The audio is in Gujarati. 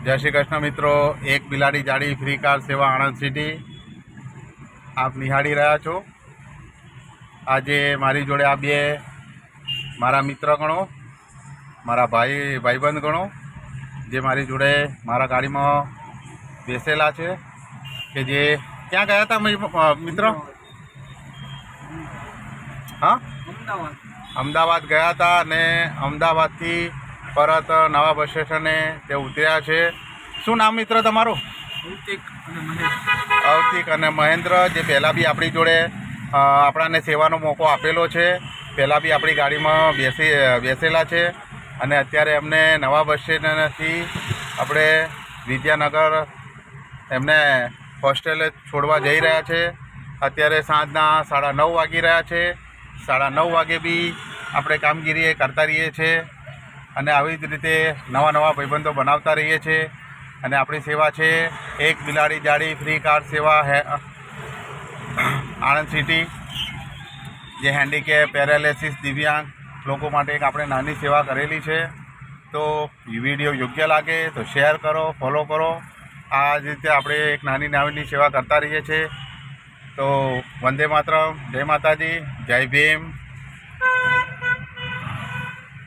જય શ્રી કૃષ્ણ મિત્રો। એક બિલાડી જાડી ફ્રી કાર સેવા આણંદ સિટી આપ નિહાળી રહ્યા છો। આજે મારી જોડે આ બે મારા મિત્ર ગણો, મારા ભાઈબંધ ગણો, જે મારી જોડે મારા ગાડીમાં બેસેલા છે કે જે ક્યાં ગયા હતા મિત્ર? હા, અમદાવાદ ગયા હતા અને અમદાવાદથી પરત નવા બસ સ્ટેશને તે ઉતર્યા છે। શું નામ મિત્ર તમારું? અવતિક અને મહેન્દ્ર, જે પહેલાં બી આપણી જોડે આપણાને સેવાનો મોકો આપેલો છે। પહેલાં બી આપણી ગાડીમાં બેસેલા છે અને અત્યારે એમને નવા બસ સ્ટેશનથી આપણે વિદ્યાનગર એમને હોસ્ટેલે છોડવા જઈ રહ્યા છે। અત્યારે સાંજના 9:30 વાગી રહ્યા છે। 9:30 વાગે બી આપણે કામગીરી કરતા રહીએ છીએ અને આવી જ રીતે નવા ભાઈબંધો બનાવતા રહીએ છીએ। અને આપણી સેવા છે એક બિલાડી જાડી ફ્રી કાર સેવા આણંદ સિટી, જે હેન્ડીકેપ, પેરાલિસિસ, દિવ્યાંગ લોકો માટે એક આપણે નાની સેવા કરેલી છે। તો વિડીયો યોગ્ય લાગે તો શેર કરો, ફોલો કરો। આ જ રીતે આપણે એક નાની સેવા કરતા રહીએ છીએ। તો વંદે માતરમ, જય માતાજી, જય ભીમ।